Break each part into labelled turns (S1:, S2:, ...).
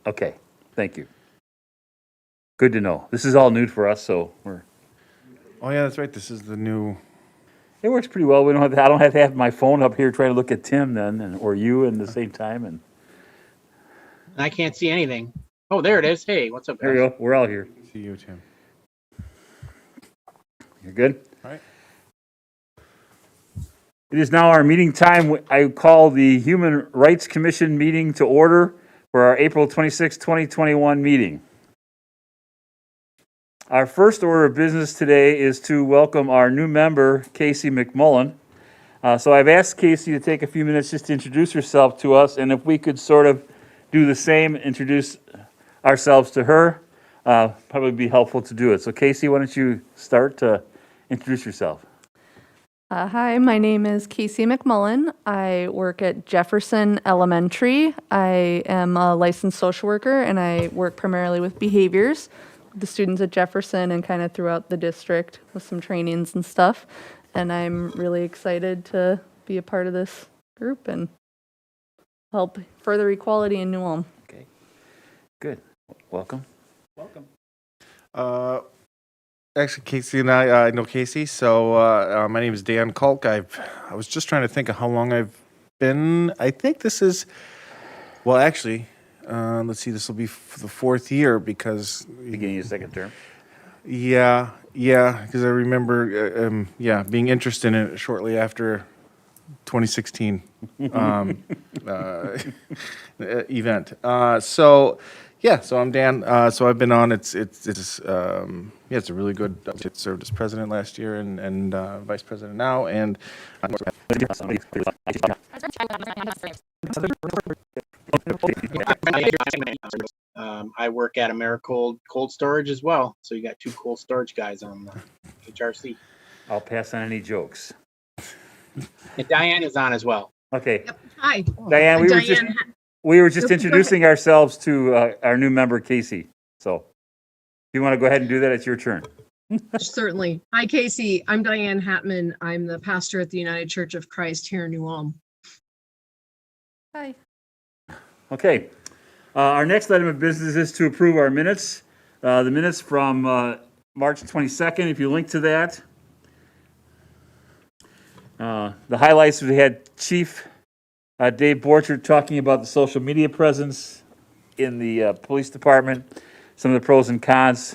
S1: Okay, thank you. Good to know. This is all new for us, so
S2: Oh, yeah, that's right. This is the new.
S1: it works pretty well. I don't have to have my phone up here trying to look at Tim then, or you at the same time, and
S3: I can't see anything. Oh, there it is. Hey, what's up,
S1: there
S3: guys?
S1: you go. We're all here.
S2: See you, Tim.
S1: You're good?
S2: All right.
S1: It is now our meeting time. I call the Human Rights Commission meeting to order for our April 26, 2021 meeting. Our first order of business today is to welcome our new member, Casey McMullen. So I've asked Casey to take a few minutes just to introduce herself to us, and if we could sort of do the same, introduce ourselves to her, probably be helpful to do it. So Casey, why don't you start to introduce yourself?
S4: Hi, my name is Casey McMullen. I work at Jefferson Elementary. I am a licensed social worker, and I work primarily with behaviors, with the students at Jefferson and kind of throughout the district with some trainings and stuff. And I'm really excited to be a part of this group and help further equality in New Ulm.
S1: Okay, good. Welcome.
S2: Actually, Casey and I know Casey. So my name is Dan Kulk. I was just trying to think of how long I've been. I think this is, well, actually, let's see. This will be the fourth year because.
S1: Beginning of second term.
S2: Yeah, because I remember, being interested in it shortly after 2016 event. So I'm Dan. So I've been on. It's a really good. I served as president last year and vice president now, and.
S3: I work at Americold Cold Storage as well. So you got two cold storage guys on the HRC.
S1: I'll pass on any jokes.
S3: And Diane is on as well.
S1: Okay,
S5: Yep. Hi.
S1: Diane, we were just
S5: Nope, go
S1: introducing ourselves to our new member, Casey. So if you want to go ahead and do that, it's your turn.
S5: Certainly. Hi, Casey. I'm Diane Hatman. I'm the pastor at the United Church of Christ here in New Ulm.
S4: Hi.
S1: Okay. Our next item of business is to approve our minutes. The minutes from March 22nd, if you link to that. The highlights, we had Chief Dave Borchert talking about the social media presence in the police department, some of the pros and cons.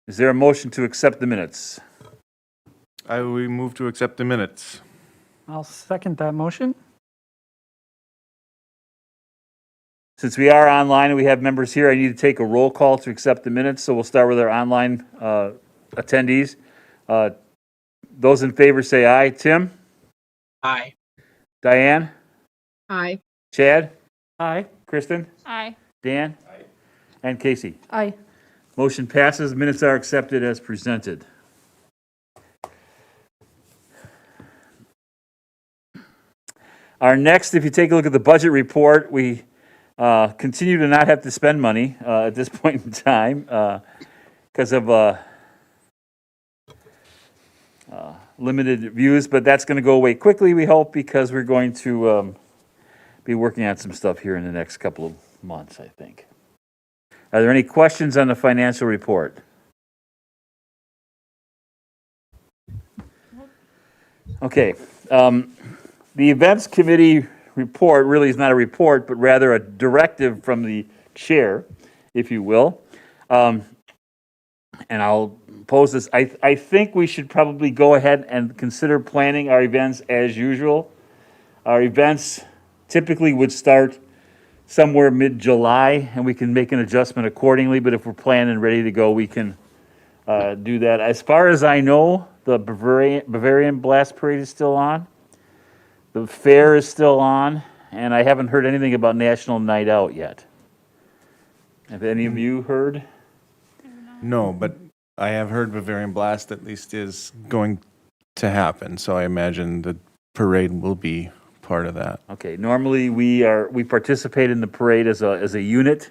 S1: Is there a motion to accept the minutes?
S2: We move to accept the minutes.
S6: I'll second that motion.
S1: Since we are online and we have members here, I need to take a roll call to accept the minutes, so we'll start with our online attendees. Those in favor say aye. Tim?
S3: Aye.
S1: Diane?
S5: Hi.
S1: Chad?
S6: Aye.
S1: Kristen?
S4: Aye.
S1: Dan? Aye. And Casey?
S4: Aye.
S1: Motion passes. Minutes are accepted as presented. Our next, if you take a look at the budget report, we continue to not have to spend money at this point in time because of limited views, but that's going to go away quickly, we hope, because we're going to be working on some stuff here in the next couple of months, I think. Are there any questions on the financial report? Okay. The events committee report really is not a report, but rather a directive from the chair, if you will. And I'll pose this. I think we should probably go ahead and consider planning our events as usual. Our events typically would start somewhere mid-July, and we can make an adjustment accordingly, but if we're planned and ready to go, we can do that. As far as I know, the Bavarian Blast Parade is still on. The fair is still on, and I haven't heard anything about National Night Out yet. Have any of you heard?
S2: No, but I have heard Bavarian Blast at least is going to happen, so I imagine the parade will be part of that.
S1: Okay, normally we participate in the parade as a unit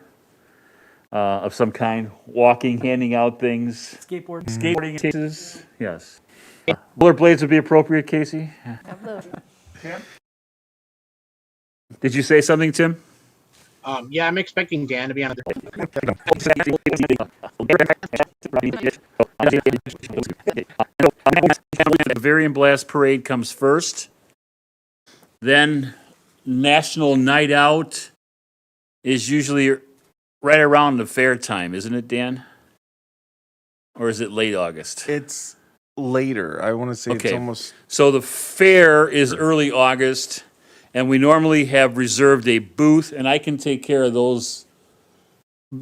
S1: of some kind, walking, handing out things,
S6: Skateboard.
S1: skateboarding cases, yes. Rollerblades would be appropriate, Casey? Did you say something, Tim?
S3: Yeah, I'm expecting Dan to be on the.
S1: The Variant Blast Parade comes first. Then National Night Out is usually right around the fair time, isn't it, Dan? Or is it late August?
S2: It's later. I want to say it's
S1: Okay.
S2: almost.
S1: So the fair is early August, and we normally have reserved a booth, and I can take care of those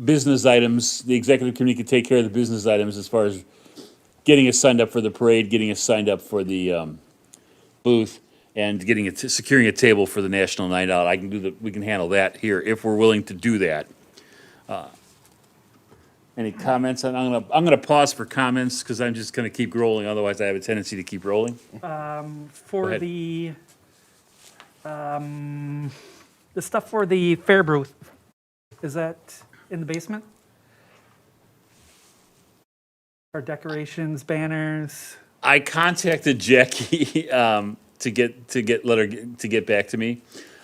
S1: business items. The executive committee can take care of the business items as far as getting us signed up for the parade, getting us signed up for the booth, and securing a table for the National Night Out. We can handle that here if we're willing to do that. Any comments? I'm gonna pause for comments because I'm just gonna keep rolling. Otherwise, I have a tendency to keep rolling.
S6: For
S1: ahead.
S6: the stuff for the fair booth, is that in the basement? Or decorations, banners?
S1: I contacted Jackie to get back to me.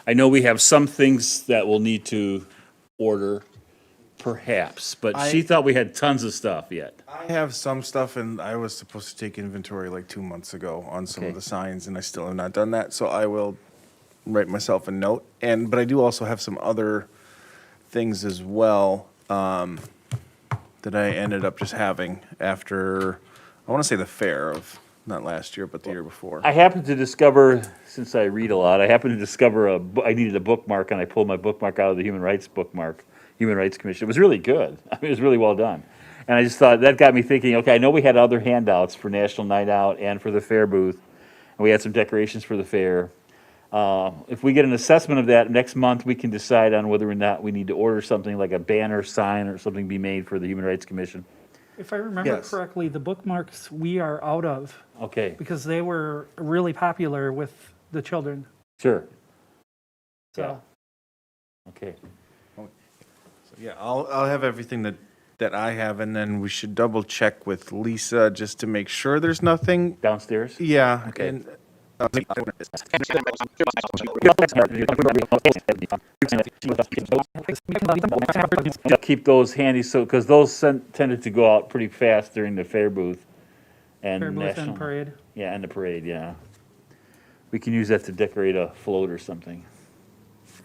S1: I know we have some things that we'll need to order, perhaps, but she thought we had tons of stuff yet.
S2: I have some stuff, and I was supposed to take inventory like 2 months ago on some
S1: Okay.
S2: of the signs, and I still have not done that. So I will write myself a note. But I do also have some other things as well that I ended up just having after, I want to say the fair of, not last year, but the year before.
S1: I happened to discover, since I read a lot, I needed a bookmark, and I pulled my bookmark out of the Human Rights Commission. It was really good. I mean, it was really well done. And I just thought, that got me thinking, okay, I know we had other handouts for National Night Out and for the fair booth, and we had some decorations for the fair. If we get an assessment of that next month, we can decide on whether or not we need to order something like a banner, sign, or something be made for the Human Rights Commission.
S6: If I remember
S2: Yes.
S6: correctly, the bookmarks we are out of
S1: Okay,
S6: because they were really popular with the children.
S1: sure,
S6: So
S1: okay.
S2: Yeah, I'll have everything that I have, and then we should double check with Lisa just to make sure there's nothing.
S1: Downstairs?
S2: Yeah.
S1: Okay.
S2: And,
S1: Keep those handy, because those tended to go out pretty fast during the fair booth and
S6: fair booth
S1: national.
S6: and parade.
S1: Yeah, and the parade, yeah. We can use that to decorate a float or something. Does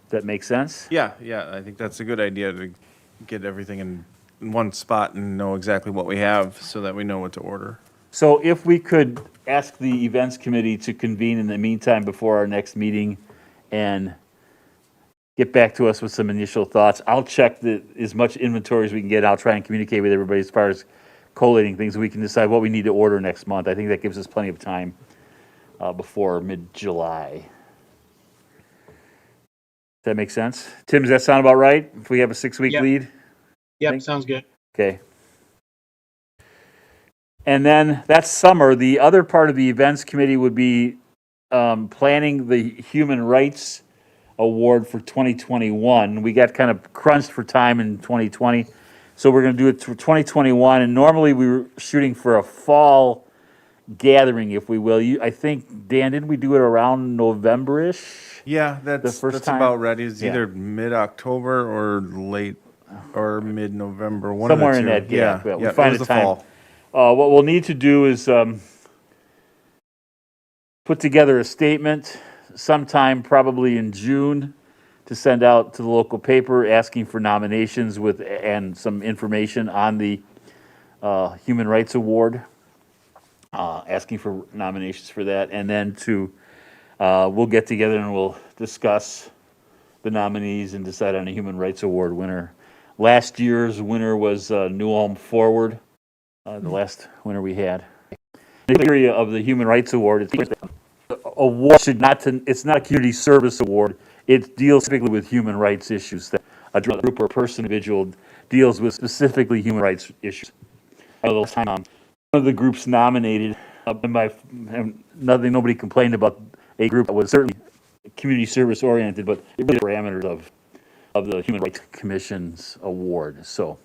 S1: that make sense?
S2: yeah, I think that's a good idea to get everything in one spot and know exactly what we have so that we know what to order.
S1: So if we could ask the events committee to convene in the meantime before our next meeting and get back to us with some initial thoughts. I'll check as much inventory as we can get. I'll try and communicate with everybody as far as collating things. We can decide what we need to order next month. I think that gives us plenty of time before mid-July. Does that make sense? Tim, does that sound about right? If we have a 6-week
S3: Yep.
S1: lead?
S3: Yep, sounds good.
S1: Okay. And then that's summer. The other part of the events committee would be planning the Human Rights Award for 2021. We got kind of crunched for time in 2020, so we're going to do it for 2021. And normally we were shooting for a fall gathering, if we will. I think, Dan, didn't we do it around November-ish?
S2: Yeah, that's
S1: first time?
S2: about right. It's
S1: Yeah.
S2: either mid-October or late or mid-November. One
S1: Somewhere
S2: of the
S1: in
S2: two.
S1: that gap,
S2: Yeah,
S1: yeah, we
S2: yeah,
S1: find
S2: it was
S1: a
S2: the
S1: time.
S2: fall.
S1: What we'll need to do is put together a statement sometime probably in June to send out to the local paper asking for nominations and some information on the Human Rights Award, asking for nominations for that. And then we'll get together and we'll discuss the nominees and decide on a Human Rights Award winner. Last year's winner was New Ulm Forward. The last winner we had. The area of the Human Rights Award, it's not a community service award. It deals typically with human rights issues that a group or person, individual deals with specifically human rights issues. One of the groups nominated, nobody complained about a group that was certainly community service oriented, but it really parameters of the Human Rights Commission's award. So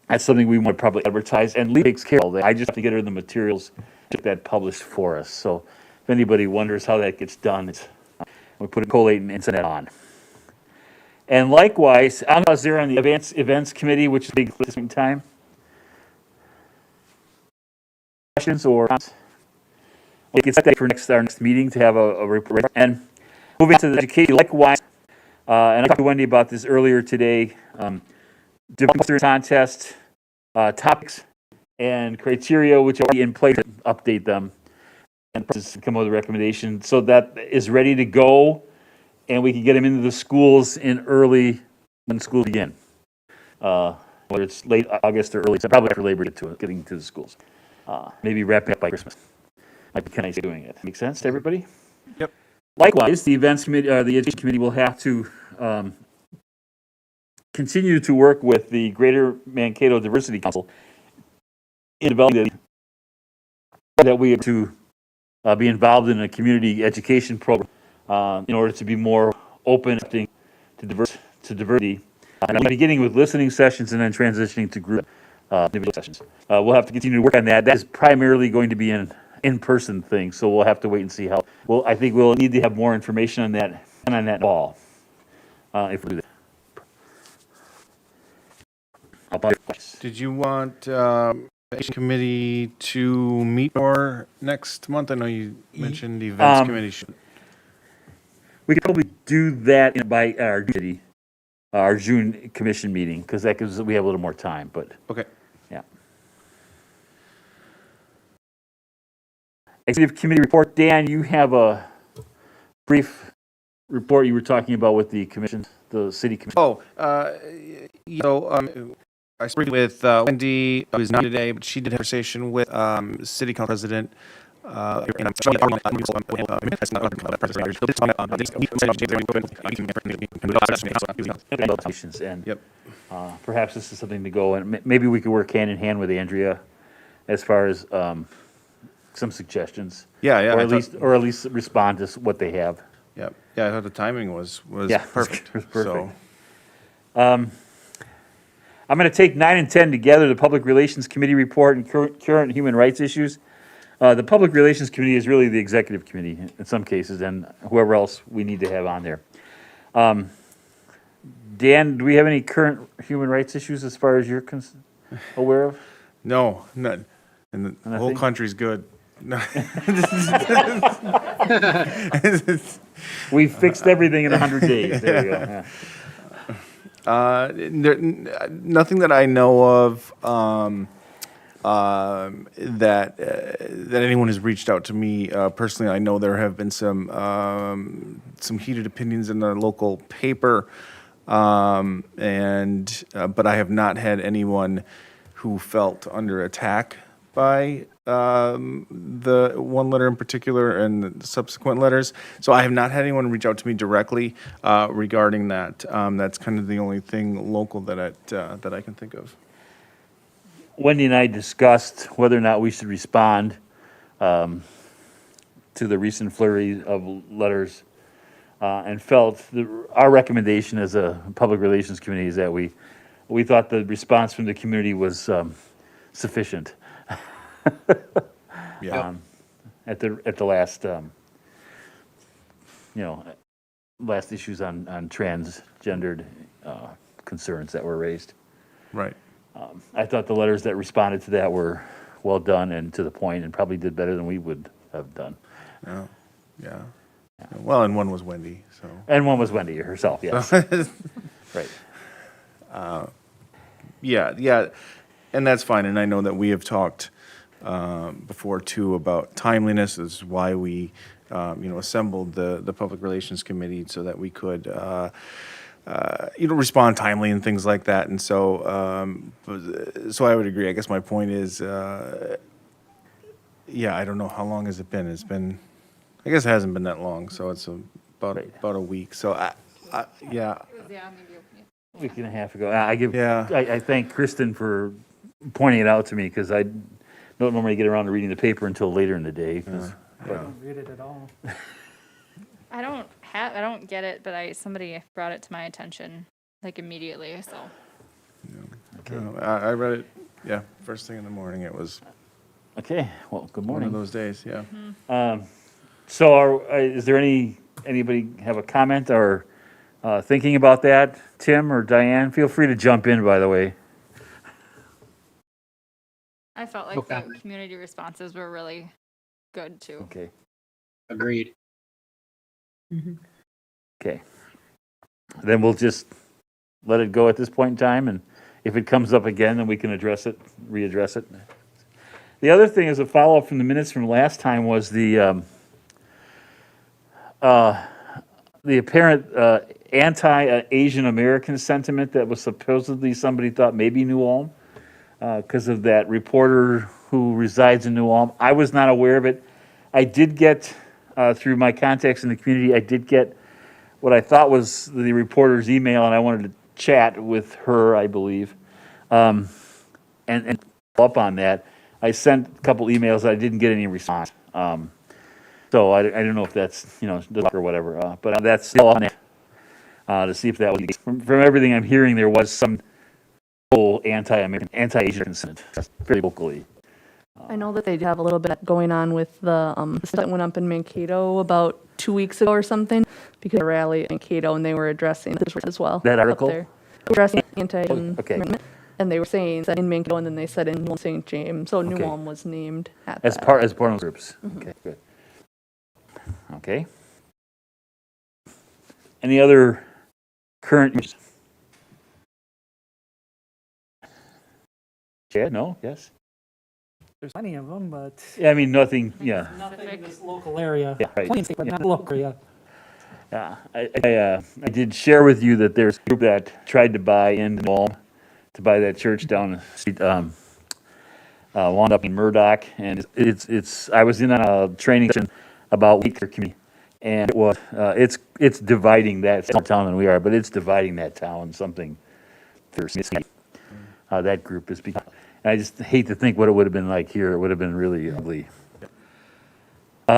S1: that's something we want to probably advertise, and Lee takes care of that. I just have to get her the materials to get that published for us. So if anybody wonders how that gets done, we put a collate and send that on. And likewise, I was there on the events committee, which is big listening time. Questions or comments? We can set that for our next meeting to have a report. And moving to the education, likewise, and I talked to Wendy about this earlier today. Develop contest topics and criteria, which are already in place, to update them and come up with a recommendation. So that is ready to go, and we can get them into the schools in early when schools begin. Whether it's late August or early, probably after Labor Day, getting to the schools. Maybe wrapping up by Christmas. Might be kind of nice doing it. Make sense to everybody?
S2: Yep.
S1: Likewise, the events committee, the education committee will have to continue to work with the Greater Mankato Diversity Council in developing that we have to be involved in a community education program in order to be more open to diversity. And beginning with listening sessions and then transitioning to group individual sessions. We'll have to continue to work on that. That is primarily going to be an in-person thing, so we'll have to wait and see how. Well, I think we'll need to have more information on that and on that fall if we do that.
S2: Did you want the education committee to meet more next month? I know you mentioned the events committee should.
S1: We could probably do that by our June commission meeting, because that gives we have a little more time. But
S2: Okay.
S1: yeah. Executive committee report. Dan, you have a brief report you were talking about with the commission, the city commission.
S2: Oh, I spoke with Wendy, who is not today, but she did a conversation with City Council President.
S1: And
S2: Yep.
S1: perhaps this is something to go, and maybe we could work hand in hand with Andrea as far as some suggestions.
S2: Yeah, yeah.
S1: Or at least respond to what they have.
S2: Yep. Yeah, I thought the timing was
S1: Yeah,
S2: perfect.
S1: it was perfect.
S2: So,
S1: I'm going to take 9 and 10 together, the Public Relations Committee report and current human rights issues. The Public Relations Committee is really the executive committee in some cases, and whoever else we need to have on there. Dan, do we have any current human rights issues as far as you're aware of?
S2: no, none. And the whole
S1: Nothing?
S2: country's good.
S1: We fixed everything in 100 days. There we go. Yeah.
S2: Nothing that I know of that anyone has reached out to me personally. I know there have been some heated opinions in the local paper, but I have not had anyone who felt under attack by the one letter in particular and the subsequent letters. So I have not had anyone reach out to me directly regarding that. That's kind of the only thing local that I can think of.
S1: Wendy and I discussed whether or not we should respond to the recent flurry of letters and felt our recommendation as a public relations committee is that we thought the response from the community was sufficient.
S2: Yeah.
S1: At the last last issues on transgendered concerns that were raised.
S2: Right.
S1: I thought the letters that responded to that were well done and to the point, and probably did better than we would have done.
S2: Yeah. Yeah. Well, and one was Wendy. So.
S1: And one was Wendy herself. Yes. Right.
S2: Yeah, and that's fine. And I know that we have talked before too about timeliness. This is why we, assembled the public relations committee so that we could, respond timely and things like that. And so, so I would agree. I guess my point is, I don't know how long has it been. It's been, I guess it hasn't been that long. So it's about a week. So yeah.
S1: A week and a half ago. I thank Kristen for pointing it out to me, because I don't normally get around to reading the paper until later in the day.
S6: I don't read it at all.
S7: I don't get it, but somebody brought it to my attention like immediately, so.
S2: I read it, yeah, first thing in the morning. It was
S1: Okay, well, good
S2: one of
S1: morning.
S2: those days, yeah.
S1: So is there anybody have a comment or thinking about that? Tim or Diane, feel free to jump in, by the way.
S7: I felt
S3: No
S7: like the
S3: comment.
S7: community responses were really good too.
S1: Okay,
S3: Agreed.
S1: okay. Then we'll just let it go at this point in time, and if it comes up again, then we can readdress it. The other thing is a follow-up from the minutes from last time was the apparent anti-Asian American sentiment that was supposedly somebody thought maybe New Ulm, because of that reporter who resides in New Ulm. I was not aware of it. I did get, through my contacts in the community, I did get what I thought was the reporter's email, and I wanted to chat with her, I believe, and follow up on that. I sent a couple emails. I didn't get any response. So I don't know if that's, or whatever, but that's still on there to see if that was, from everything I'm hearing, there was some whole anti-American, anti-Asian sentiment, very vocally.
S4: I know that they have a little bit going on with the that went up in Mankato about 2 weeks ago or something, because of a rally in Mankato, and they were addressing this as well.
S1: That article?
S4: Up there. Addressing anti-Asian
S1: Okay.
S4: sentiment, and they were saying that in Mankato, and then they said in St. James, so New
S1: Okay.
S4: Ulm was named at
S1: As
S4: that.
S1: part of the groups. Okay, good. Okay. Any other current news? Chad, no? Yes?
S6: There's plenty of them, but
S1: Yeah, I mean, nothing, yeah.
S6: nothing in this local area.
S1: Yeah, right.
S6: Plain state, but not local area.
S1: Yeah, I did share with you that there's a group that tried to buy into Mullen, to buy that church down the street, wound up in Murdoch, and I was in on a training session about Weaker Community, and it was, it's dividing that, smaller town than we are, but it's dividing that town, something fierce. That group is becoming, I just hate to think what it would have been like here. It would have been really ugly.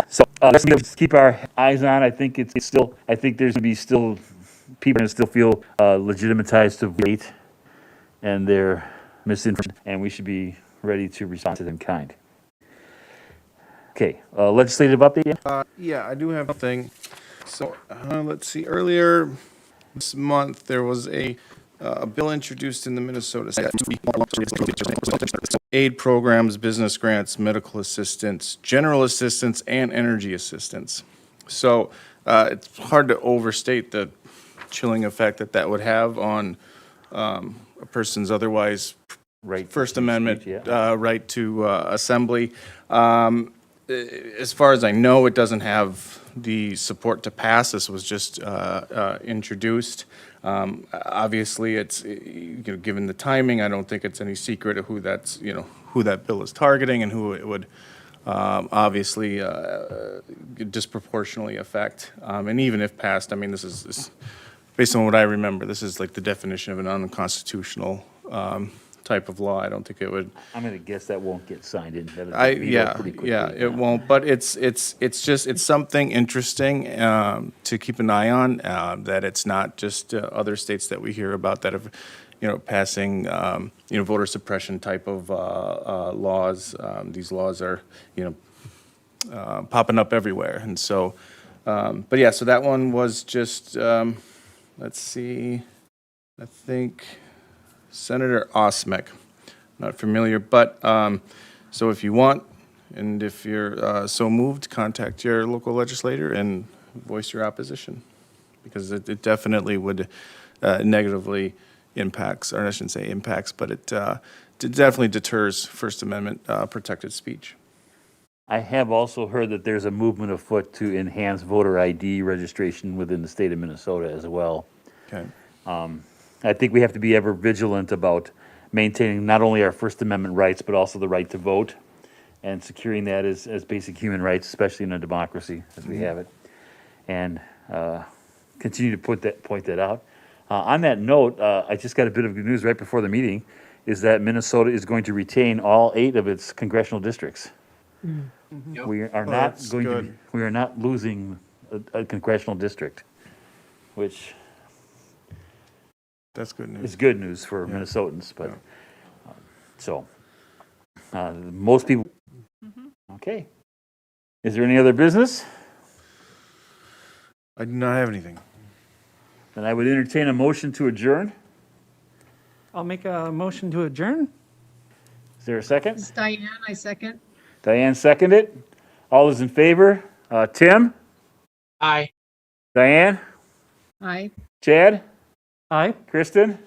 S1: So let's keep our eyes on. I think I think there's going to be still, people are going to still feel legitimatized to wait, and they're misinformed, and we should be ready to respond to them in kind. Okay, legislative update?
S2: Yeah, I do have a thing. So, let's see, earlier this month, there was a bill introduced in the Minnesota Senate. Aid programs, business grants, medical assistance, general assistance, and energy assistance. So, it's hard to overstate the chilling effect that would have on a person's otherwise
S1: Right.
S2: First Amendment
S1: Speech, yeah.
S2: right to assembly. As far as I know, it doesn't have the support to pass. This was just introduced. Obviously, it's given the timing, I don't think it's any secret of who that bill is targeting and who it would obviously disproportionately affect. And even if passed, I mean, this is based on what I remember. This is like the definition of an unconstitutional type of law. I don't think it would.
S1: I'm going to guess that won't get signed in. That'll be vetoed pretty quickly.
S2: It won't. But it's something interesting to keep an eye on. That it's not just other states that we hear about that have, passing voter suppression type of laws. These laws are popping up everywhere, and so. But yeah, so that one was just. Let's see. I think Senator Osmek. Not familiar, but so if you want, and if you're so moved, contact your local legislator and voice your opposition, because it definitely would negatively impacts, or I shouldn't say impacts, but it definitely deters First Amendment protected speech.
S1: I have also heard that there's a movement afoot to enhance voter ID registration within the state of Minnesota as well.
S2: Okay.
S1: I think we have to be ever vigilant about maintaining not only our First Amendment rights, but also the right to vote, and securing that as basic human rights, especially in a democracy as we have it, and continue to point that out. On that note, I just got a bit of good news right before the meeting, is that Minnesota is going to retain all 8 of its congressional districts.
S3: Yep.
S1: We are not
S2: that's
S1: going to.
S2: good.
S1: We are not losing a congressional district, which
S2: That's good news.
S1: is good news for Minnesotans, but, so, most people, okay. Is there any other business?
S2: I do not have anything.
S1: Then I would entertain a motion to adjourn.
S6: I'll make a motion to adjourn.
S1: Is there a second?
S5: This is Diane, I second.
S1: Diane seconded. All those in favor? Tim?
S3: Aye.
S1: Diane?
S5: Aye.
S1: Chad?
S6: Aye.
S1: Kristen?